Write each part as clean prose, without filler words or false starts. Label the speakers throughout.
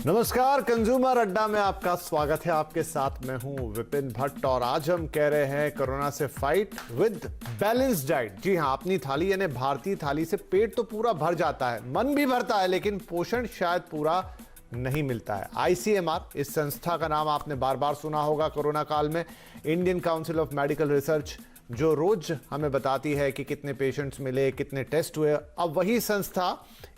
Speaker 1: नमस्कार, कंज्यूमर अड्डा में आपका स्वागत है। आपके साथ मैं हूं विपिन भट्ट और आज हम कह रहे हैं कोरोना से फाइट विद बैलेंस डाइट। जी हां, अपनी थाली यानी भारतीय थाली से पेट तो पूरा भर जाता है, मन भी भरता है, लेकिन पोषण शायद पूरा नहीं मिलता है। आईसीएमआर, इस संस्था का नाम आपने बार बार सुना होगा कोरोना काल में। Indian council of medical research जो रोज हमें बताती है कि कितने पेशेंट्स मिले, कितने टेस्ट हुए, अब वही संस्था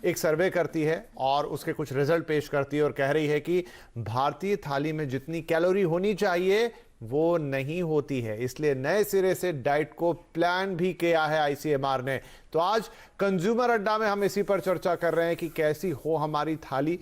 Speaker 1: एक सर्वे करती है और उसके कुछ रिजल्ट पेश करती है और कह रही है कि भारतीय थाली में जितनी कैलोरी होनी चाहिए वो नहीं होती है। इसलिए नए सिरे से डाइट को प्लान भी किया है आईसीएमआर ने। तो आज कंज्यूमर अड्डा में हम इसी पर चर्चा कर रहे हैं कि कैसी हो हमारी थाली,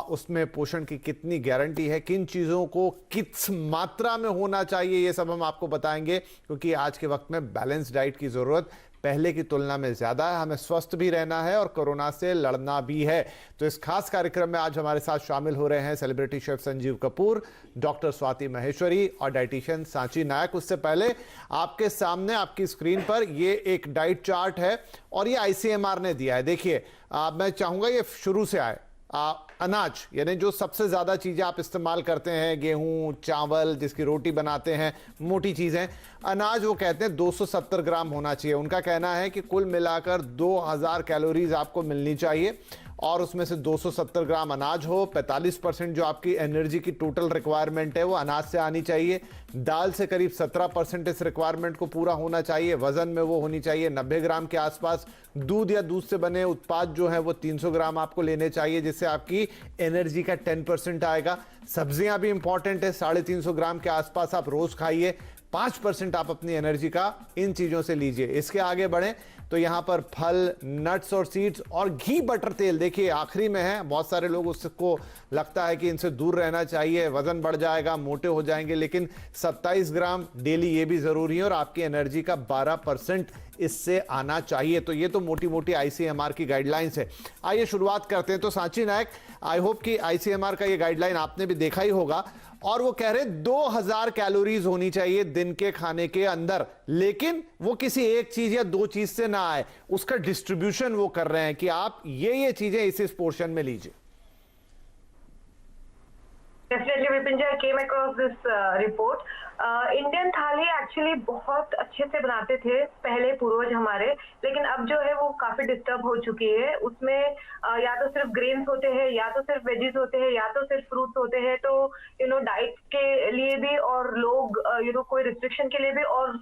Speaker 1: उसमें पोषण की कितनी गारंटी है, किन चीज़ों को किस मात्रा में होना चाहिए, ये सब हम आपको बताएंगे। क्योंकि आज के वक्त में बैलेंस डाइट की ज़रूरत पहले की तुलना में ज़्यादा है। हमें स्वस्थ भी रहना है और कोरोना से लड़ना भी है। तो इस खास कार्यक्रम में आज हमारे साथ शामिल हो रहे हैं celebrity chef Sanjeev Kapoor, doctor Swati Maheshwari और डाइटिशियन सांची नायक। उससे पहले आपके सामने आपकी स्क्रीन पर ये एक डाइट चार्ट है और ये आईसीएमआर ने दिया है। देखिए, मैं चाहूँगा ये शुरू से आए। अनाज यानी जो सबसे ज़्यादा चीज़ें आप इस्तेमाल करते हैं, गेहूं, चावल, जिसकी रोटी बनाते हैं, मोटी चीज़ें, अनाज वो कहते हैं 270 ग्राम होना चाहिए। उनका कहना है कि कुल मिलाकर 2000 कैलोरीज आपको मिलनी चाहिए और उसमें से 270 ग्राम अनाज हो। 45% जो आपकी एनर्जी की टोटल रिक्वायरमेंट है वो अनाज से आनी चाहिए। दाल से करीब 17% इस रिक्वायरमेंट को पूरा होना चाहिए। वजन में वो होनी चाहिए 90 ग्राम के आसपास। दूध या दूध से बने उत्पाद जो है वो 300 ग्राम आपको लेने चाहिए, जिससे आपकी एनर्जी का 10% आएगा। सब्जियां भी इंपॉर्टेंट है, 350 ग्राम के आसपास आप रोज खाइए। 5% आप अपनी एनर्जी का इन चीजों से लीजिए। इसके आगे बढ़ें तो यहां पर फल, नट्स और सीड्स और घी, बटर, तेल देखिए आखिरी में है। बहुत सारे लोग उसको लगता है कि इनसे दूर रहना चाहिए, वजन बढ़ जाएगा, मोटे हो जाएंगे, लेकिन 27 ग्राम डेली ये भी जरूरी है और आपकी एनर्जी का 12% इससे आना चाहिए। तो ये तो मोटी मोटी आईसीएमआर की गाइडलाइंस है। आइए शुरुआत करते हैं। तो सांची नायक, आई होप कि आईसीएमआर का ये गाइडलाइन आपने भी देखा ही होगा और वो कह रहे 2000 कैलोरीज होनी चाहिए दिन के खाने के अंदर, लेकिन वो किसी एक चीज या दो चीज से ना आए, उसका डिस्ट्रीब्यूशन वो कर रहे हैं कि आप ये चीजें इस पोर्शन में लीजिए।
Speaker 2: Definitely, Vipin ji, I came across this report. Indian थाली एक्चुअली बहुत अच्छे से बनाते थे पहले पूर्वज हमारे, लेकिन अब जो है वो काफी डिस्टर्ब हो चुकी है। उसमें या तो सिर्फ ग्रेन्स होते हैं, या तो सिर्फ वेजीज होते हैं, या तो सिर्फ फ्रूट्स होते हैं। तो डाइट के लिए भी और लोग कोई रिस्ट्रिक्शन के लिए भी और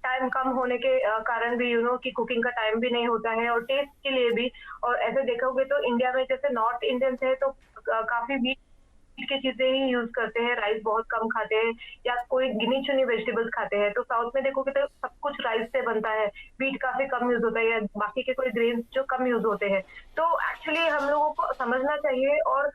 Speaker 2: टाइम कम होने के कारण भी कि कुकिंग का टाइम भी नहीं होता है और टेस्ट के लिए भी। और ऐसे देखोगे तो इंडिया में जैसे नॉर्थ इंडियंस है तो काफी वीट की चीजें ही यूज करते हैं, राइस बहुत कम खाते हैं या कोई गिनी चुनी वेजिटेबल्स खाते हैं। तो साउथ में देखोगे तो सब कुछ राइस से बनता है, वीट काफी कम यूज होता है या बाकी के कोई ग्रेन्स जो कम यूज होते हैं। तो एक्चुअली हम लोगों को समझना चाहिए और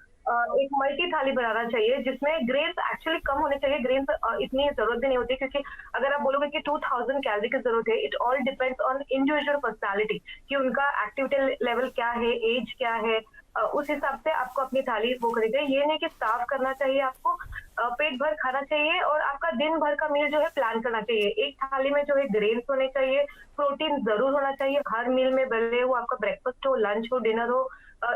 Speaker 2: एक मल्टी थाली बनाना चाहिए जिसमें ग्रेन्स एक्चुअली कम होने चाहिए। ग्रेन्स इतनी जरूरत भी नहीं होती, क्योंकि अगर आप बोलोगे कि 2000 कैलोरी की जरूरत है, it all depends on individual personality कि उनका एक्टिविटी लेवल क्या है, एज क्या है, उस हिसाब से आपको अपनी थाली वो करनी चाहिए। ये नहीं कि साफ करना चाहिए, आपको पेट भर खाना चाहिए और आपका दिन भर का मील जो है प्लान करना चाहिए। एक थाली में जो है ग्रेन्स होने चाहिए, प्रोटीन जरूर होना चाहिए हर मील में, भले वो आपका ब्रेकफास्ट हो, लंच हो, डिनर हो,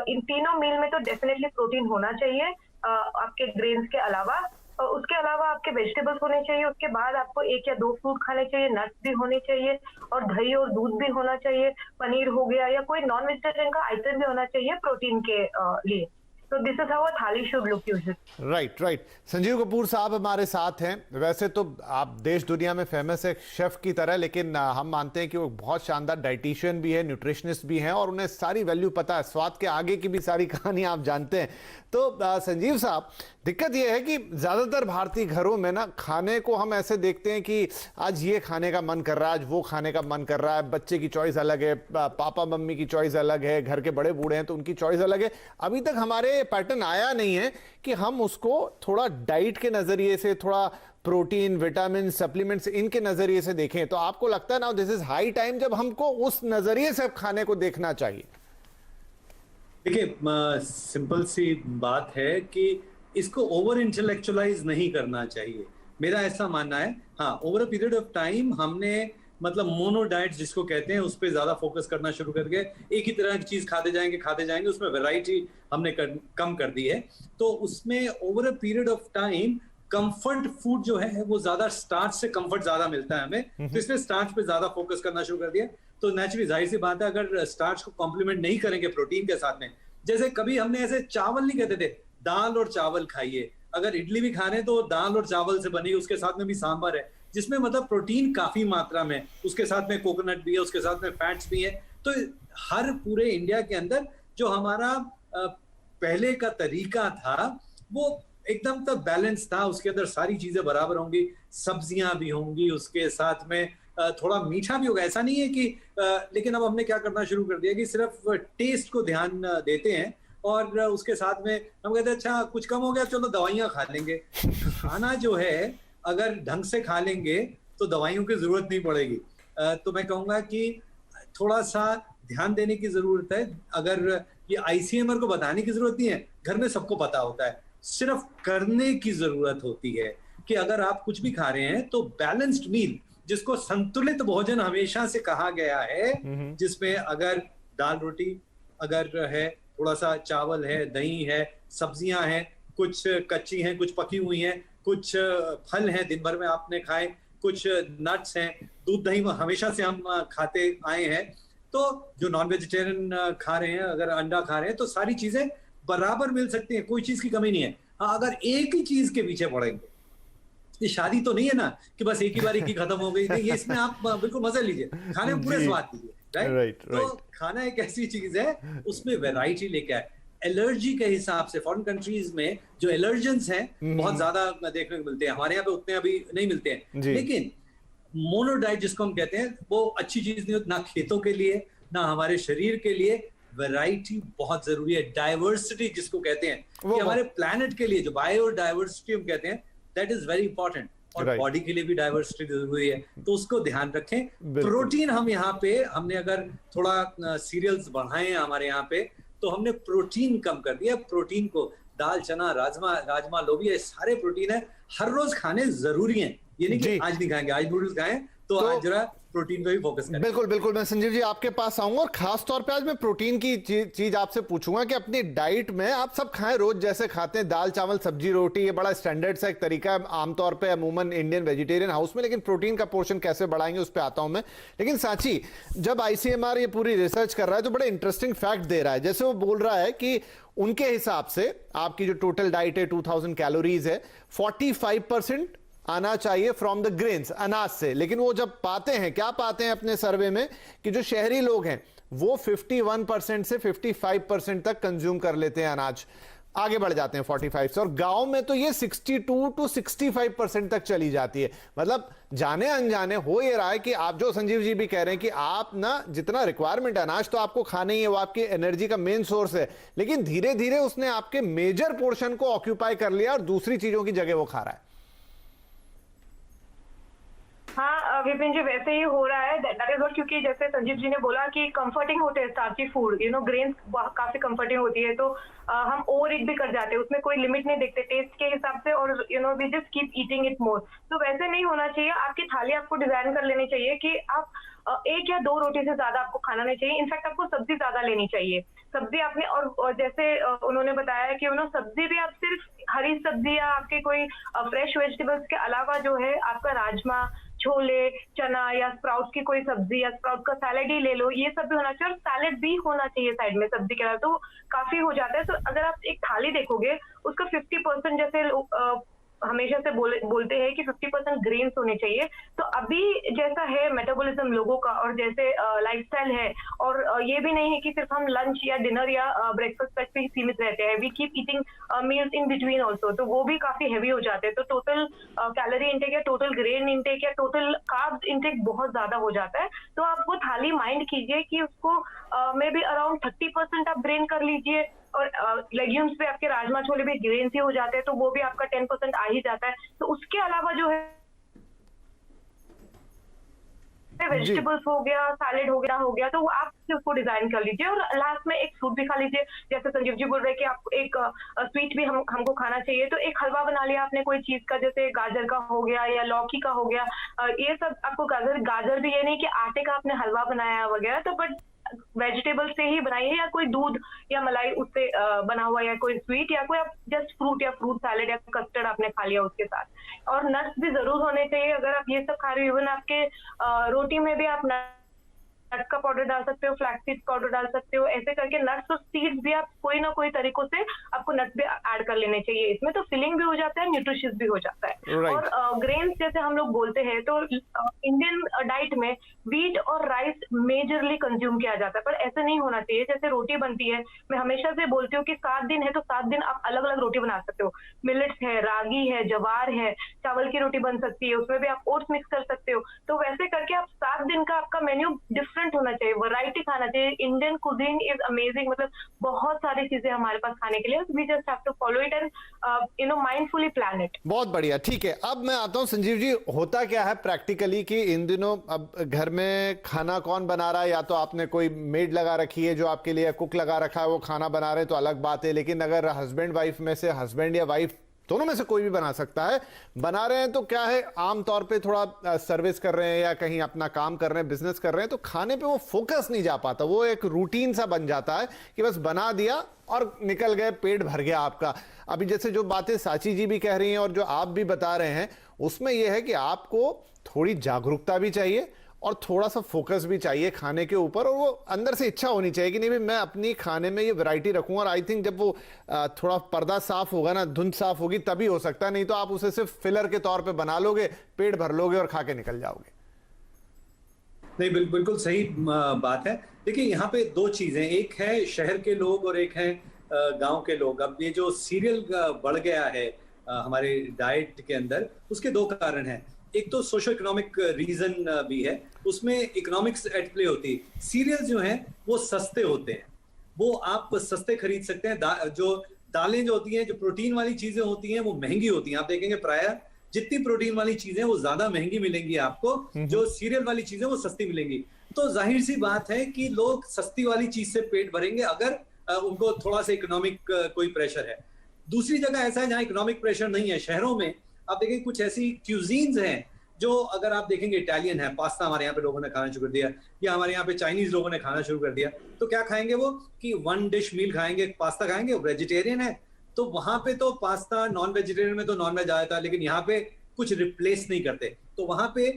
Speaker 2: इन तीनों मील में तो डेफिनेटली प्रोटीन होना चाहिए आपके ग्रेन्स के अलावा। उसके अलावा आपके वेजिटेबल्स होने चाहिए। उसके बाद आपको 1 या 2 फ्रूट खाने चाहिए, नट्स भी होने चाहिए और दही और दूध भी होना चाहिए, पनीर हो गया या कोई नॉन वेजिटेरियन का आइटम भी होना चाहिए प्रोटीन के लिए। So this is how a थाली should look usually.
Speaker 1: Right. Sanjeev Kapoor साहब हमारे साथ हैं। वैसे तो आप देश दुनिया में फेमस है शेफ की तरह, लेकिन हम मानते हैं कि वो बहुत शानदार डाइटिशियन भी है, न्यूट्रिशनिस्ट भी हैं और उन्हें सारी वैल्यू पता है, स्वाद के आगे की भी सारी कहानी आप जानते हैं। तो संजीव साहब, दिक्कत यह है कि ज़्यादातर भारतीय घरों में ना खाने को हम ऐसे देखते हैं कि आज ये खाने का मन कर रहा है, आज वो खाने का मन कर रहा है। बच्चे की चॉइस अलग है, पापा मम्मी की चॉइस अलग है, घर के बड़े बूढ़े हैं तो उनकी चॉइस अलग है। अभी तक हमारे पैटर्न आया नहीं है कि हम उसको थोड़ा डाइट के नजरिए से, थोड़ा प्रोटीन, विटामिन, सप्लीमेंट्स, इनके नजरिए से देखें। तो आपको लगता है ना दिस इज हाई टाइम जब हमको उस नजरिए से खाने को देखना चाहिए?
Speaker 3: देखिए, सिंपल सी बात है कि इसको ओवर इंटेलेक्चुअलाइज नहीं करना चाहिए, मेरा ऐसा मानना है। हाँ, over a period of time हमने मतलब मोनो डाइट जिसको कहते हैं उस पर ज्यादा फोकस करना शुरू कर गए। एक ही तरह की चीज खाते जाएंगे, उसमें वैरायटी हमने कम कर दी है। तो उसमें over a period of time comfort food जो है वो ज्यादा, स्टार्च से कंफर्ट ज्यादा मिलता है हमें, तो इसलिए स्टार्च पे ज्यादा फोकस करना शुरू कर दिया। तो नेचुरली जाहिर सी बात है, अगर स्टार्च को कॉम्प्लीमेंट नहीं करेंगे प्रोटीन के साथ में, जैसे कभी हमने ऐसे चावल नहीं कहते थे, दाल और चावल खाइए, अगर इडली भी खा रहे हैं तो दाल और चावल से बनी, उसके साथ में भी सांभर है, जिसमें मतलब प्रोटीन काफी मात्रा में, उसके साथ में कोकोनट भी है, उसके साथ में फैट्स भी है। तो हर पूरे इंडिया के अंदर जो हमारा पहले का तरीका था वो एकदम तक बैलेंस था, उसके अंदर सारी चीजें बराबर होंगी, सब्जियां भी होंगी, उसके साथ में थोड़ा मीठा भी होगा, ऐसा नहीं है कि लेकिन अब हमने क्या करना शुरू कर दिया कि सिर्फ टेस्ट को ध्यान देते हैं, और उसके साथ में हम कहते हैं अच्छा कुछ कम हो गया चलो दवाइयां खा लेंगे। खाना जो है अगर ढंग से खा लेंगे तो दवाइयों की जरूरत नहीं पड़ेगी। तो मैं कहूंगा कि थोड़ा सा ध्यान देने की जरूरत है। अगर ये आईसीएमआर को बताने की जरूरत नहीं है, घर में सबको पता होता है, सिर्फ करने की जरूरत होती है कि अगर आप कुछ भी खा रहे हैं तो बैलेंस्ड मील, जिसको संतुलित भोजन हमेशा से कहा गया है, जिसमें अगर दाल रोटी अगर है, थोड़ा सा चावल है, दही है, सब्जियां हैं, कुछ कच्ची हैं, कुछ पकी हुई हैं, कुछ फल हैं दिन भर में आपने खाए, कुछ नट्स हैं, दूध दही हमेशा से हम खाते आए हैं। तो जो नॉन वेजिटेरियन खा रहे हैं, अगर अंडा खा रहे हैं, तो सारी चीजें बराबर मिल सकती है, कोई चीज की कमी नहीं है। हाँ, अगर एक ही चीज के पीछे पड़ेंगे, ये शादी तो नहीं है ना कि बस एक ही बार एक ही खत्म हो गई, नहीं, ये इसमें आप बिल्कुल मजा लीजिए, खाने में पूरे स्वाद लीजिए, राइट। तो खाना एक ऐसी चीज है, उसमें वैरायटी लेके आए। एलर्जी के हिसाब से फॉरेन कंट्रीज में जो एलर्जेंस हैं बहुत ज्यादा देखने को मिलते हैं, हमारे यहाँ पे उतने अभी नहीं मिलते हैं, लेकिन मोनोडाइट जिसको हम कहते हैं वो अच्छी चीज नहीं होती, ना खेतों के लिए ना हमारे शरीर के लिए। वैरायटी बहुत जरूरी है, डाइवर्सिटी जिसको कहते हैं कि हमारे प्लैनेट के लिए जो बायोडाइवर्सिटी हम कहते हैं, दैट इज वेरी इंपॉर्टेंट। और बॉडी के लिए भी डाइवर्सिटी जरूरी है, तो उसको ध्यान रखें। प्रोटीन हम यहाँ पे हमने अगर थोड़ा सीरियल्स बढ़ाए हैं हमारे यहाँ पे, तो हमने प्रोटीन कम कर दिया। प्रोटीन को दाल, चना, राजमा, लोबिया, सारे प्रोटीन है, हर रोज खाने जरूरी हैं। ये नहीं कि आज नहीं खाएंगे, आज नूडल्स खाएं, तो आज जरा प्रोटीन पे भी फोकस करें।
Speaker 1: बिल्कुल बिल्कुल, मैं संजीव जी आपके पास आऊंगा और खास तौर पे आज मैं प्रोटीन की चीज आपसे पूछूंगा कि अपनी डाइट में आप सब खाएं, रोज जैसे खाते हैं, दाल चावल सब्जी रोटी, ये बड़ा स्टैंडर्ड सा एक तरीका है आमतौर पे अमूमन इंडियन वेजिटेरियन हाउस में, लेकिन प्रोटीन का पोर्शन कैसे बढ़ाएंगे उस पर आता हूं मैं। लेकिन सांची, जब आईसीएमआर ये पूरी रिसर्च कर रहा है तो बड़ा इंटरेस्टिंग फैक्ट दे रहा है। जैसे वो बोल रहा है कि उनके हिसाब से आपकी जो टोटल डाइट है 2000 कैलोरीज है, 45% आना चाहिए फ्रॉम द ग्रेन्स, अनाज से। लेकिन वो जब पाते हैं, क्या पाते हैं अपने सर्वे में, कि जो शहरी लोग हैं वो 51% से 55% तक कंज्यूम कर लेते हैं अनाज, आगे बढ़ जाते हैं 45 से, और गांव में तो ये 62 to 65% तक चली जाती है। मतलब जाने अनजाने हो ये रहा है कि आप, जो संजीव जी भी कह रहे हैं कि आप ना जितना रिक्वायरमेंट अनाज तो आपको खाना ही है, वो आपकी एनर्जी का मेन सोर्स है, लेकिन धीरे धीरे उसने आपके मेजर पोर्शन को ऑक्यूपाई कर लिया और दूसरी चीजों की जगह वो खा रहा है।
Speaker 2: हाँ विपिन जी, वैसे ही हो रहा है, दैट इज व्हाट, क्योंकि जैसे संजीव जी ने बोला कि कंफर्टिंग होते हैं स्टार्ची फूड, ग्रेन्स काफी कंफर्टिंग होती है, तो हम ओवर ईट भी कर जाते हैं, उसमें कोई लिमिट नहीं देखते टेस्ट के हिसाब से, और we just keep eating it more. तो वैसे नहीं होना चाहिए। आपकी थाली आपको डिजाइन कर लेनी चाहिए कि आप एक या दो रोटी से ज्यादा आपको खाना नहीं चाहिए। इनफैक्ट आपको सब्जी ज्यादा लेनी चाहिए। सब्जी आपने, और जैसे उन्होंने बताया कि सब्जी भी आप सिर्फ हरी सब्जी या आपके कोई फ्रेश वेजिटेबल्स के अलावा जो है आपका राजमा, छोले, चना या स्प्राउट्स की कोई सब्जी या स्प्राउट का सैलेड ही ले लो, ये सब भी होना चाहिए, और सैलेड भी होना चाहिए साइड में सब्जी के अलावा, तो काफी हो जाता है। तो अगर आप एक थाली देखोगे उसका 50% जैसे हमेशा से बोलते हैं कि 50% ग्रेन्स होने चाहिए। तो अभी जैसा है मेटाबॉलिज्म लोगों का और जैसे लाइफस्टाइल है, और ये भी नहीं है कि सिर्फ हम लंच या डिनर या ब्रेकफास्ट तक पे ही सीमित रहते हैं, we keep eating meals in between also, तो वो भी काफी हैवी हो जाते हैं। तो टोटल कैलोरी इंटेक या टोटल ग्रेन इंटेक या टोटल कार्ब्स इंटेक बहुत ज्यादा हो जाता है। तो आप वो थाली माइंड कीजिए कि उसको मे बी अराउंड 30% आप ग्रेन कर लीजिए, और लेग्यूम्स पे आपके राजमा छोले भी ग्रेन ही हो जाते हैं, तो वो भी आपका 10% आ ही जाता है। तो उसके अलावा जो है वेजिटेबल्स हो गया, सैलेड हो गया, तो वो आप उसको डिजाइन कर लीजिए और लास्ट में एक फ्रूट भी खा लीजिए। जैसे संजीव जी बोल रहे हैं कि आपको एक स्वीट भी हमको खाना चाहिए, तो एक हलवा बना लिया आपने कोई चीज का, जैसे गाजर का हो गया या लौकी का हो गया। ये सब आपको गाजर भी, ये नहीं कि आटे का आपने हलवा बनाया वगैरह, तो बट वेजिटेबल से ही बनाइए, या कोई दूध या मलाई उससे बना हुआ, या कोई स्वीट, या कोई आप जस्ट फ्रूट या फ्रूट सैलेड या कस्टर्ड आपने खा लिया उसके साथ। और नट्स भी जरूर होने चाहिए। अगर आप ये सब खा रहे हो, इवन आपके रोटी में भी आप नट्स का पाउडर डाल सकते हो, फ्लैक्स सीड्स पाउडर डाल सकते हो, ऐसे करके नट्स और सीड्स भी आप कोई ना कोई तरीकों से आपको नट्स भी ऐड कर लेने चाहिए इसमें, तो फिलिंग भी हो जाता है, न्यूट्रिशियस भी हो जाता है।
Speaker 1: Right.
Speaker 2: और ग्रेन्स जैसे हम लोग बोलते हैं, तो इंडियन डाइट में व्हीट और राइस मेजरली कंज्यूम किया जाता है, पर ऐसे नहीं होना चाहिए। जैसे रोटी बनती है, मैं हमेशा से बोलती हूँ कि 7 दिन है तो 7 दिन आप अलग अलग रोटी बना सकते हो। मिलेट्स है, रागी है, जवार है, चावल की रोटी बन सकती है, उसमें भी आप ओट्स मिक्स कर सकते हो। तो वैसे करके आप 7 दिन का आपका मेन्यू डिफरेंट होना चाहिए, वैरायटी खाना चाहिए। इंडियन कुजीन इज अमेजिंग, मतलब बहुत सारी चीजें हमारे पास खाने के लिए, we just have to follow it and mindfully plan it.
Speaker 1: बहुत बढ़िया, ठीक है। अब मैं आता हूं संजीव जी, होता क्या है प्रैक्टिकली कि इन दिनों अब घर में खाना कौन बना रहा है, या तो आपने कोई मेड लगा रखी है जो आपके लिए, कुक लगा रखा है वो खाना बना रहे हैं तो अलग बात है, लेकिन अगर हस्बैंड वाइफ में से, हस्बैंड या वाइफ दोनों में से कोई भी बना सकता है, बना रहे हैं तो क्या है, आमतौर पे थोड़ा सर्विस कर रहे हैं या कहीं अपना काम कर रहे हैं, बिजनेस कर रहे हैं, तो खाने पे वो फोकस नहीं जा पाता, वो एक रूटीन सा बन जाता है कि बस बना दिया और निकल गए, पेट भर गया आपका। अभी जैसे जो बातें साची जी भी कह रही हैं और जो आप भी बता रहे हैं, उसमें यह है कि आपको थोड़ी जागरूकता भी चाहिए और थोड़ा सा फोकस भी चाहिए खाने के ऊपर, और वो अंदर से इच्छा होनी चाहिए कि नहीं भाई मैं अपनी खाने में ये वैरायटी रखूंगा। और आई थिंक जब वो थोड़ा पर्दा साफ होगा ना, धुंध साफ होगी, तभी हो सकता है, नहीं तो आप उसे सिर्फ फिलर के तौर पे बना लोगे, पेट भर लोगे और खा के निकल जाओगे।
Speaker 3: नहीं, बिल्कुल सही बात है। देखिए, यहाँ पे 2 चीजें, एक है शहर के लोग और एक है गांव के लोग। अब ये जो सीरियल बढ़ गया है हमारे डाइट के अंदर, उसके 2 कारण हैं। एक तो सोशो इकोनॉमिक रीजन भी है, उसमें इकोनॉमिक्स एट प्ले होती है। सीरियल जो हैं वो सस्ते होते हैं, वो आप सस्ते खरीद सकते हैं। जो दालें जो होती हैं, जो प्रोटीन वाली चीजें होती हैं, वो महंगी होती हैं। आप देखेंगे प्रायः जितनी प्रोटीन वाली चीजें वो ज्यादा महंगी मिलेंगी आपको, जो सीरियल वाली चीजें वो सस्ती मिलेंगी। तो जाहिर सी बात है कि लोग सस्ती वाली चीज से पेट भरेंगे अगर उनको थोड़ा सा इकोनॉमिक कोई प्रेशर है। दूसरी जगह ऐसा है जहां इकोनॉमिक प्रेशर नहीं है, शहरों में आप देखेंगे कुछ ऐसी क्यूजीन्स हैं जो, अगर आप देखेंगे इटालियन है, पास्ता हमारे यहाँ पे लोगों ने खाना शुरू कर दिया, या हमारे यहाँ पे चाइनीज लोगों ने खाना शुरू कर दिया, तो क्या खाएंगे वो कि 1 डिश मील खाएंगे, पास्ता खाएंगे। वेजिटेरियन है तो वहां पे तो पास्ता, नॉन वेजिटेरियन में तो नॉन वेज आया था, लेकिन यहाँ पे कुछ रिप्लेस नहीं करते। तो वहां पे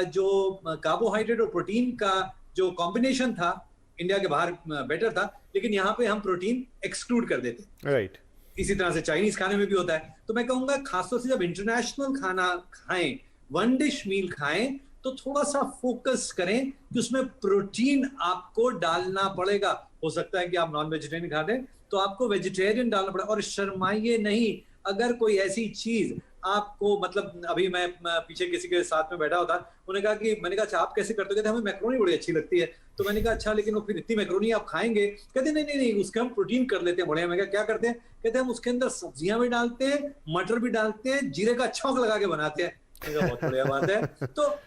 Speaker 3: जो कार्बोहाइड्रेट और प्रोटीन का जो कॉम्बिनेशन था इंडिया के बाहर बेटर था, लेकिन यहाँ पे हम प्रोटीन एक्सक्लूड कर देते।
Speaker 1: राइट।
Speaker 3: इसी तरह से चाइनीज खाने में भी होता है। तो मैं कहूंगा खासतौर से जब इंटरनेशनल खाना खाएं, 1 डिश मील खाएं, तो थोड़ा सा फोकस करें कि उसमें प्रोटीन आपको डालना पड़ेगा। हो सकता है कि आप नॉन वेजिटेरियन खा रहे तो आपको वेजिटेरियन डालना पड़ेगा। और शर्माइए नहीं, अगर कोई ऐसी चीज आपको, मतलब अभी मैं पीछे किसी के साथ में बैठा होता, उन्होंने कहा कि, मैंने कहा अच्छा आप कैसे करते हो? कहते हमें मैक्रोनी बड़ी अच्छी लगती है। तो मैंने कहा अच्छा, लेकिन वो फिर इतनी मैक्रोनी आप खाएंगे? कहते नहीं नहीं नहीं, उसके हम प्रोटीन कर लेते हैं बढ़िया। मैं क्या करते हैं? कहते हैं हम उसके अंदर सब्जियां भी डालते हैं, मटर भी डालते हैं, जीरे का छौंक लगा के बनाते हैं। बहुत बढ़िया बात है। तो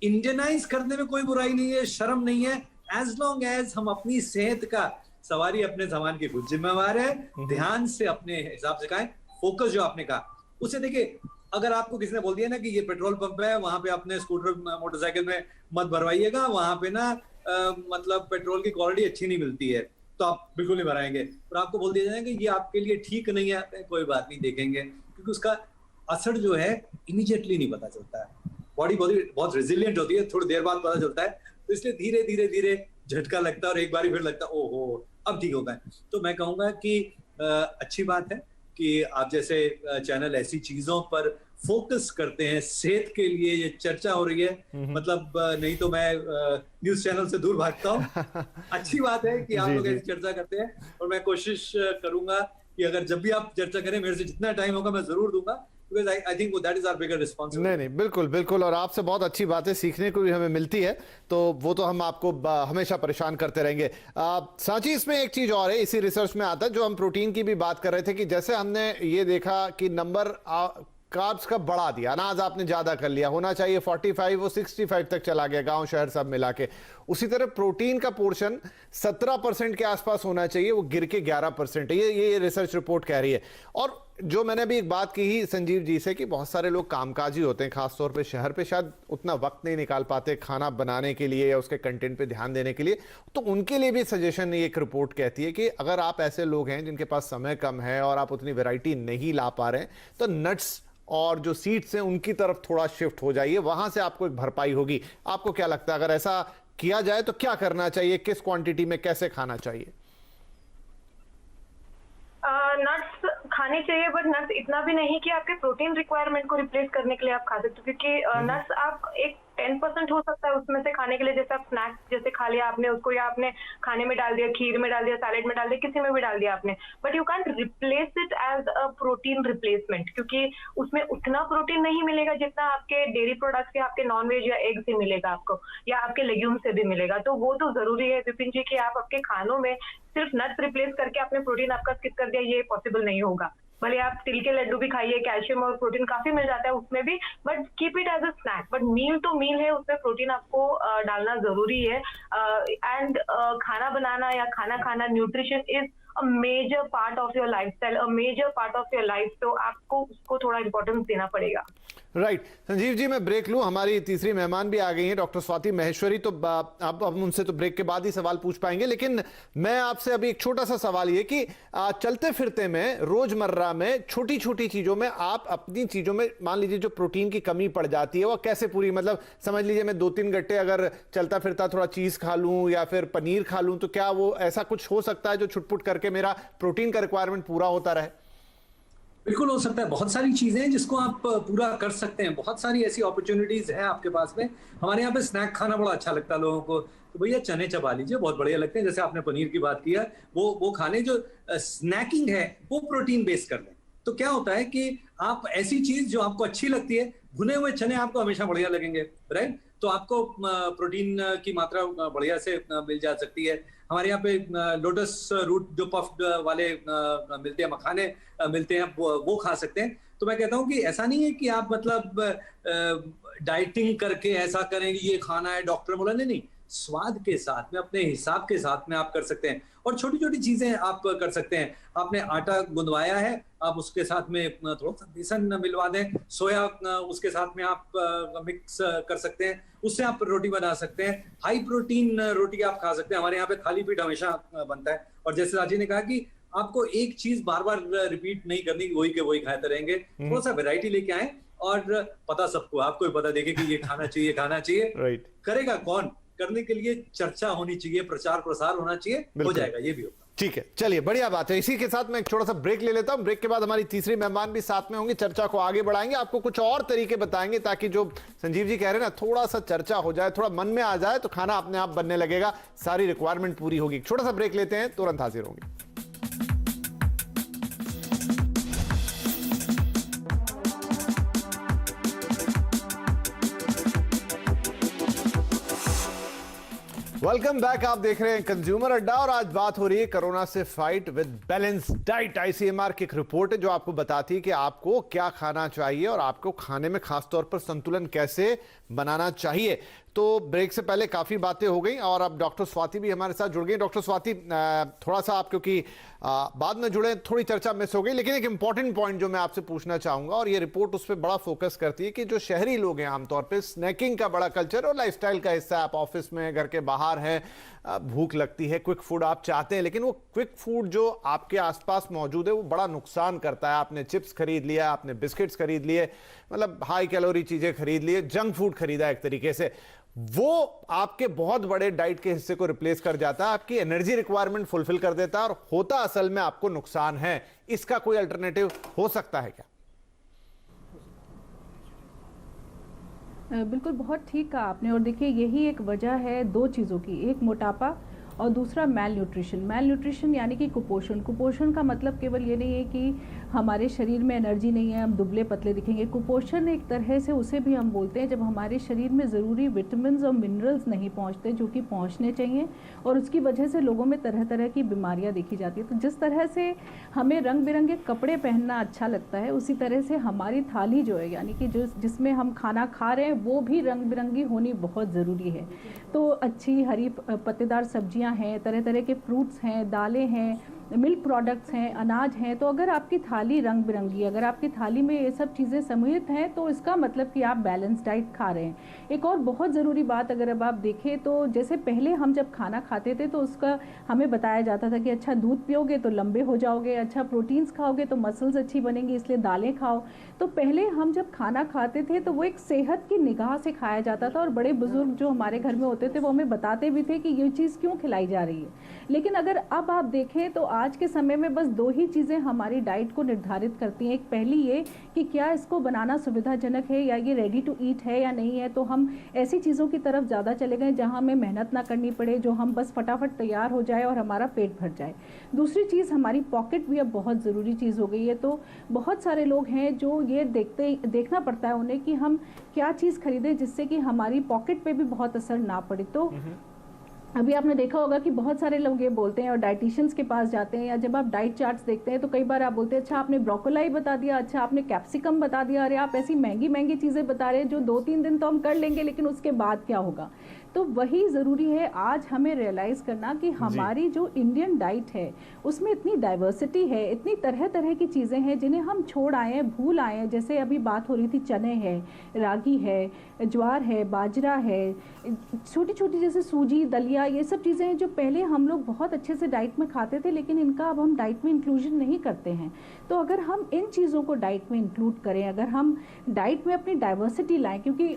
Speaker 3: इंडियनाइज करने में कोई बुराई नहीं है, शर्म नहीं है, एज लॉन्ग एज हम अपनी सेहत का, सवारी अपने सामान की खुद जिम्मेवार है, ध्यान से अपने हिसाब से खाएं। फोकस जो आपने कहा उसे देखिए, अगर आपको किसी ने बोल दिया ना कि ये पेट्रोल पंप है, वहां पे अपने स्कूटर मोटरसाइकिल में मत भरवाइएगा, वहां पे ना मतलब पेट्रोल की क्वालिटी अच्छी नहीं मिलती है, तो आप बिल्कुल नहीं भराएंगे। और आपको बोल दिया जाएगा कि ये आपके लिए ठीक नहीं है, कोई बात नहीं, देखेंगे, क्योंकि उसका असर जो है इमीडिएटली नहीं पता चलता है। बॉडी बहुत रेजिलियंट होती है, थोड़ी देर बाद पता चलता है, तो इसलिए धीरे धीरे धीरे झटका लगता है और एक बार फिर लगता है ओहो अब ठीक होगा। तो मैं कहूंगा कि अच्छी बात है कि आप जैसे चैनल ऐसी चीजों पर फोकस करते हैं। सेहत के लिए ये चर्चा हो रही है, मतलब नहीं तो मैं न्यूज चैनल से दूर भागता हूँ। अच्छी बात है कि आप लोग ऐसी चर्चा करते हैं, और मैं कोशिश करूंगा कि अगर जब भी आप चर्चा करें, मेरे से जितना टाइम होगा मैं जरूर दूंगा, because I think that is our bigger responsibility.
Speaker 1: नहीं नहीं, बिल्कुल बिल्कुल, और आपसे बहुत अच्छी बातें सीखने को भी हमें मिलती है, तो वो तो हम आपको हमेशा परेशान करते रहेंगे। सांची, इसमें एक चीज और है, इसी रिसर्च में आता है, जो हम प्रोटीन की भी बात कर रहे थे, कि जैसे हमने ये देखा कि नंबर कार्ब्स का बढ़ा दिया, अनाज आपने ज्यादा कर लिया, होना चाहिए 45 वो 65 तक चला गया, गांव शहर सब मिला के। उसी तरह प्रोटीन का पोर्शन 17% के आसपास होना चाहिए, वो गिर के 11% है, ये रिसर्च रिपोर्ट कह रही है। और जो मैंने अभी एक बात की ही संजीव जी से कि बहुत सारे लोग कामकाजी होते हैं, खासतौर पे शहर पे शायद उतना वक्त नहीं निकाल पाते खाना बनाने के लिए या उसके कंटेंट पे ध्यान देने के लिए, तो उनके लिए भी सजेशन एक रिपोर्ट कहती है कि अगर आप ऐसे लोग हैं जिनके पास समय कम है और आप उतनी वैरायटी नहीं ला पा रहे हैं, तो नट्स और जो सीड्स हैं उनकी तरफ थोड़ा शिफ्ट हो जाइए, वहां से आपको एक भरपाई होगी। आपको क्या लगता है, अगर ऐसा किया जाए तो क्या करना चाहिए, किस क्वांटिटी में कैसे खाना चाहिए?
Speaker 2: नट्स खाने चाहिए, बट नट्स इतना भी नहीं कि आपके प्रोटीन रिक्वायरमेंट को रिप्लेस करने के लिए आप खा सकते हो, क्योंकि नट्स आप एक 10% हो सकता है उसमें से खाने के लिए, जैसे आप स्नैक्स जैसे खा लिया आपने उसको, या आपने खाने में डाल दिया, खीर में डाल दिया, सैलेड में डाल दिया, किसी में भी डाल दिया आपने, but you can't replace it as a protein replacement, क्योंकि उसमें उतना प्रोटीन नहीं मिलेगा जितना आपके डेयरी प्रोडक्ट्स या आपके नॉन वेज या एग से मिलेगा आपको, या आपके लेग्यूम से भी मिलेगा। तो वो तो जरूरी है विपिन जी कि आप आपके खानों में सिर्फ नट्स रिप्लेस करके आपने प्रोटीन आपका स्किप कर दिया, ये पॉसिबल नहीं होगा। भले आप तिल के लड्डू भी खाइए, कैल्शियम और प्रोटीन काफी मिल जाता है उसमें भी, but keep it as a snack. But meal तो मील है, उसमें प्रोटीन आपको डालना जरूरी है। एंड खाना बनाना या खाना खाना, nutrition is a major part of your lifestyle, a major part of your life, तो आपको उसको थोड़ा इंपॉर्टेंस देना पड़ेगा।
Speaker 1: राइट संजीव जी, मैं ब्रेक लूं, हमारी तीसरी मेहमान भी आ गई हैं, डॉक्टर स्वाति महेश्वरी। तो अब हम उनसे तो ब्रेक के बाद ही सवाल पूछ पाएंगे, लेकिन मैं आपसे अभी एक छोटा सा सवाल ये कि चलते फिरते में, रोजमर्रा में, छोटी छोटी चीजों में आप अपनी चीजों में मान लीजिए जो प्रोटीन की कमी पड़ जाती है वो कैसे पूरी, मतलब समझ लीजिए मैं 2-3 गट्टे अगर चलता फिरता थोड़ा चीज खा लूं या फिर पनीर खा लूं, तो क्या वो ऐसा कुछ हो सकता है जो छुटपुट करके मेरा प्रोटीन का रिक्वायरमेंट पूरा होता रहे?
Speaker 3: बिल्कुल हो सकता है, बहुत सारी चीजें हैं जिसको आप पूरा कर सकते हैं, बहुत सारी ऐसी अपॉर्चुनिटीज हैं आपके पास में। हमारे यहाँ पे स्नैक खाना बड़ा अच्छा लगता है लोगों को, तो भैया चने चबा लीजिए, बहुत बढ़िया लगते हैं। जैसे आपने पनीर की बात किया, वो खाने जो स्नैकिंग है वो प्रोटीन बेस्ड कर लें, तो क्या होता है कि आप ऐसी चीज जो आपको अच्छी लगती है, भुने हुए चने आपको हमेशा बढ़िया लगेंगे, राइट, तो आपको प्रोटीन की मात्रा बढ़िया से मिल जा सकती है। हमारे यहाँ पे लोटस रूट जो पफ्ड वाले मिलते हैं, मखाने मिलते हैं, वो खा सकते हैं। तो मैं कहता हूँ कि ऐसा नहीं है कि आप मतलब डाइटिंग करके ऐसा करें कि ये खाना है, डॉक्टर बोला, नहीं, स्वाद के साथ में, अपने हिसाब के साथ में आप कर सकते हैं। और छोटी छोटी चीजें आप कर सकते हैं। आपने आटा गुंदवाया है, आप उसके साथ में थोड़ा सा बेसन मिलवा दें, सोया उसके साथ में आप मिक्स कर सकते हैं, उससे आप रोटी बना सकते हैं। हाई प्रोटीन रोटी आप खा सकते हैं। हमारे यहाँ पे खाली पेट हमेशा बनता है। और जैसे राजी ने कहा कि आपको एक चीज बार बार रिपीट नहीं करनी, वही के वही खाते रहेंगे, थोड़ा सा वेराइटी लेके आए। और पता सबको, आपको भी पता, देखे कि ये खाना चाहिए, खाना चाहिए,
Speaker 1: राइट,
Speaker 3: करेगा कौन? करने के लिए चर्चा होनी चाहिए, प्रचार प्रसार होना चाहिए, हो जाएगा, ये भी होगा।
Speaker 1: ठीक है, चलिए बढ़िया बात है। इसी के साथ मैं एक छोटा सा ब्रेक ले लेता हूं। ब्रेक के बाद हमारी तीसरी मेहमान भी साथ में होंगी, चर्चा को आगे बढ़ाएंगे, आपको कुछ और तरीके बताएंगे ताकि जो संजीव जी कह रहे हैं ना, थोड़ा सा चर्चा हो जाए, थोड़ा मन में आ जाए, तो खाना अपने आप बनने लगेगा, सारी रिक्वायरमेंट पूरी होगी। छोटा सा ब्रेक लेते हैं, तुरंत हाजिर होंगे। वेलकम बैक, आप देख रहे हैं कंज्यूमर अड्डा और आज बात हो रही है कोरोना से fight with balance diet. ICMR की एक रिपोर्ट है जो आपको बताती है कि आपको क्या खाना चाहिए और आपको खाने में खासतौर पर संतुलन कैसे बनाना चाहिए। तो ब्रेक से पहले काफ़ी बातें हो गई और अब डॉक्टर स्वाति भी हमारे साथ जुड़ गई। डॉक्टर स्वाति, थोड़ा सा आप क्योंकि बाद में जुड़े, थोड़ी चर्चा मिस हो गई, लेकिन एक इंपॉर्टेंट पॉइंट जो मैं आपसे पूछना चाहूँगा, और ये रिपोर्ट उस पर बड़ा फोकस करती है कि जो शहरी लोग हैं आमतौर पर स्नैकिंग का बड़ा कल्चर और लाइफस्टाइल का हिस्सा है। आप ऑफिस में, घर के बाहर हैं, भूख लगती है, क्विक फूड आप चाहते हैं, लेकिन वो क्विक फूड जो आपके आसपास मौजूद है वो बड़ा नुकसान करता है। आपने चिप्स खरीद लिया, आपने बिस्किट्स खरीद लिए, मतलब हाई कैलोरी चीज़ें खरीद लिए, जंक फूड खरीदा एक तरीके से, वो आपके बहुत बड़े डाइट के हिस्से को रिप्लेस कर जाता है, आपकी एनर्जी रिक्वायरमेंट फुलफिल कर देता है और होता असल में आपको नुकसान है। इसका कोई अल्टरनेटिव हो सकता है क्या?
Speaker 4: बिल्कुल, बहुत ठीक कहा आपने। और देखिए, यही एक वजह है दो चीज़ों की, एक मोटापा और दूसरा मेल न्यूट्रिशन यानी कि कुपोषण का मतलब केवल ये नहीं है कि हमारे शरीर में एनर्जी नहीं है, हम दुबले पतले दिखेंगे। कुपोषण एक तरह से उसे भी हम बोलते हैं जब हमारे शरीर में ज़रूरी विटामिन और मिनरल्स नहीं पहुंचते जो कि पहुंचने चाहिए, और उसकी वजह से लोगों में तरह तरह की बीमारियां देखी जाती है। तो जिस तरह से हमें रंग बिरंगे कपड़े पहनना अच्छा लगता है, उसी तरह से हमारी थाली जो है यानी कि जिसमें हम खाना खा रहे हैं वो भी रंग बिरंगी होनी बहुत ज़रूरी है। तो अच्छी हरी पत्तेदार सब्जियां हैं, तरह तरह के फ्रूट्स हैं, दालें हैं, मिल्क प्रोडक्ट्स हैं, अनाज हैं। तो अगर आपकी थाली रंग बिरंगी, अगर आपकी थाली में ये सब चीज़ें सम्मिलित हैं तो इसका मतलब कि आप बैलेंस डाइट खा रहे हैं। एक और बहुत ज़रूरी बात अगर अब आप देखें तो जैसे पहले हम जब खाना खाते थे तो उसका हमें बताया जाता था कि अच्छा दूध पियोगे तो लंबे हो जाओगे, अच्छा प्रोटीन्स खाओगे तो मसल्स अच्छी बनेंगी इसलिए दालें खाओ। तो पहले हम जब खाना खाते थे तो वो एक सेहत की निगाह से खाया जाता था, और बड़े बुजुर्ग जो हमारे घर में होते थे वो हमें बताते भी थे कि ये चीज़ क्यों खिलाई जा रही है। लेकिन अगर अब आप देखें तो आज के समय में बस दो ही चीज़ें हमारी डाइट को निर्धारित करती हैं। एक पहली ये कि क्या इसको बनाना सुविधाजनक है या ये रेडी टू ईट है या नहीं है। तो हम ऐसी चीज़ों की तरफ ज़्यादा चले गए जहाँ हमें मेहनत ना करनी पड़े, जो हम बस फटाफट तैयार हो जाए और हमारा पेट भर जाए। दूसरी चीज़ हमारी पॉकेट भी अब बहुत ज़रूरी चीज़ हो गई है। तो बहुत सारे लोग हैं जो ये देखना पड़ता है उन्हें कि हम क्या चीज़ खरीदें जिससे कि हमारी पॉकेट पे भी बहुत असर ना पड़े। तो अभी आपने देखा होगा कि बहुत सारे लोग ये बोलते हैं और डाइटिशियंस के पास जाते हैं, या जब आप डाइट चार्ट्स देखते हैं तो कई बार आप बोलते हैं अच्छा आपने ब्रोकोली बता दिया, अच्छा आपने कैप्सिकम बता दिया, अरे आप ऐसी महंगी महंगी चीज़ें बता रहे हैं जो 2-3 दिन तो हम कर लेंगे लेकिन उसके बाद क्या होगा। तो वही ज़रूरी है आज हमें रियलाइज़ करना कि हमारी जो इंडियन डाइट है उसमें इतनी डाइवर्सिटी है, इतनी तरह तरह की चीज़ें हैं जिन्हें हम छोड़ आए हैं, भूल आए हैं। जैसे अभी बात हो रही थी चने है, रागी है, ज्वार है, बाजरा है, छोटी छोटी जैसे सूजी, दलिया, ये सब चीज़ें हैं जो पहले हम लोग बहुत अच्छे से डाइट में खाते थे लेकिन इनका अब हम डाइट में इंक्लूजन नहीं करते हैं। तो अगर हम इन चीज़ों को डाइट में इंक्लूड करें, अगर हम डाइट में अपनी डाइवर्सिटी लाएं, क्योंकि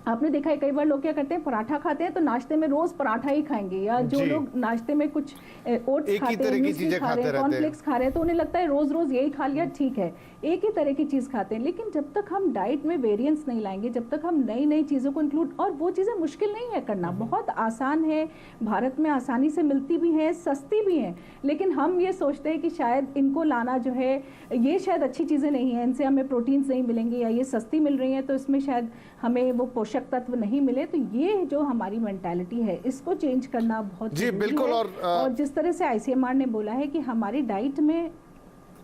Speaker 4: आपने देखा है कई बार लोग क्या करते हैं पराठा खाते हैं तो नाश्ते में रोज पराठा ही खाएंगे, या जो लोग नाश्ते में कुछ ओट्स खाते हैं, म्यूस्ली खा रहे हैं, कॉर्नफ्लेक्स खा रहे हैं, तो उन्हें लगता है रोज रोज यही खा लिया ठीक है, एक ही तरह की चीज़ खाते हैं। लेकिन जब तक हम डाइट में वेरिएंस नहीं लाएंगे, जब तक हम नई नई चीज़ों को इंक्लूड, और वो चीज़ें मुश्किल नहीं है करना, बहुत आसान है, भारत में आसानी से मिलती भी हैं, सस्ती भी हैं, लेकिन हम ये सोचते हैं कि शायद इनको लाना जो है ये शायद अच्छी चीज़ें नहीं है, इनसे हमें प्रोटीन्स नहीं मिलेंगे, या ये सस्ती मिल रही हैं तो इसमें शायद हमें वो पोषक तत्व नहीं मिले। तो ये जो हमारी मेंटालिटी है इसको चेंज करना बहुत
Speaker 1: जी
Speaker 4: जरूरी
Speaker 1: बिल्कुल।
Speaker 4: है। और जिस तरह से ICMR ने बोला है कि हमारी डाइट में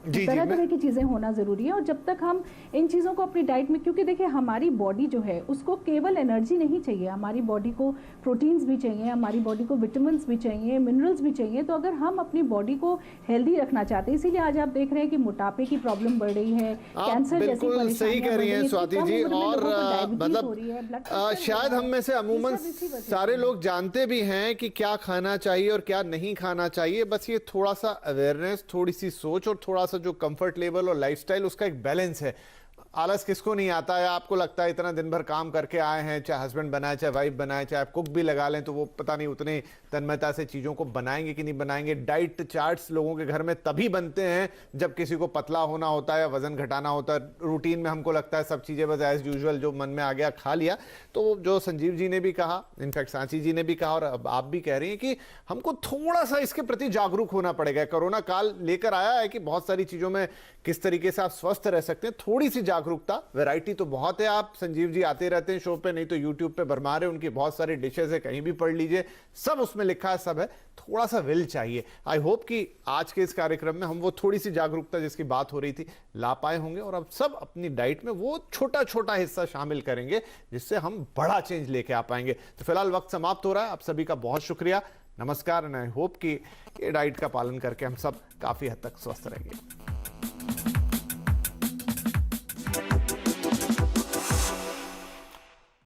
Speaker 4: तरह तरह की चीज़ें होना ज़रूरी है, और जब तक हम इन चीज़ों को अपनी डाइट में, क्योंकि देखिए हमारी बॉडी जो है उसको केवल एनर्जी नहीं चाहिए, हमारी बॉडी को प्रोटीन्स भी चाहिए, हमारी बॉडी को विटामिन्स भी चाहिए, मिनरल्स भी चाहिए। तो अगर हम अपनी बॉडी को हेल्दी रखना चाहते हैं, इसीलिए आज आप देख रहे हैं कि मोटापे की प्रॉब्लम बढ़ रही है, कैंसर जैसी
Speaker 1: बिल्कुल सही कह रही हैं स्वाति जी। और मतलब शायद हम में से अमूमन सारे लोग जानते भी हैं कि क्या खाना चाहिए और क्या नहीं खाना चाहिए, बस ये थोड़ा सा अवेयरनेस, थोड़ी सी सोच और थोड़ा सा जो कंफर्ट लेवल और लाइफस्टाइल उसका एक बैलेंस है। आलस किसको नहीं आता है? आपको लगता है इतना दिन भर काम करके आए हैं, चाहे हस्बैंड बनाए, चाहे वाइफ बनाए, चाहे आप कुक भी लगा लें तो वो पता नहीं उतने तन्मयता से चीज़ों को बनाएंगे कि नहीं बनाएंगे। डाइट चार्ट्स लोगों के घर में तभी बनते हैं जब किसी को पतला होना होता है या वजन घटाना होता है। रूटीन में हमको लगता है सब चीज़ें बस एज यूजुअल जो मन में आ गया खा लिया। तो जो संजीव जी ने भी कहा, इनफैक्ट सांची जी ने भी कहा और अब आप भी कह रही हैं कि हमको थोड़ा सा इसके प्रति जागरूक होना पड़ेगा। कोरोना काल लेकर आया है कि बहुत सारी चीज़ों में किस तरीके से आप स्वस्थ रह सकते हैं, थोड़ी सी जागरूकता। वैरायटी तो बहुत है, आप संजीव जी आते रहते हैं शो पे, नहीं तो यूट्यूब पे भरमार है, उनकी बहुत सारी डिशेज है, कहीं भी पढ़ लीजिए, सब उसमें लिखा है, सब है। थोड़ा सा विल चाहिए। आई होप कि आज के इस कार्यक्रम में हम वो थोड़ी सी जागरूकता जिसकी बात हो रही थी ला पाए होंगे, और अब सब अपनी डाइट में वो छोटा छोटा हिस्सा शामिल करेंगे जिससे हम बड़ा चेंज लेके आ पाएंगे। तो फिलहाल वक्त समाप्त हो रहा है। आप सभी का बहुत शुक्रिया, नमस्कार। एंड आई होप कि ये डाइट का पालन करके हम सब काफी हद तक स्वस्थ रहेंगे।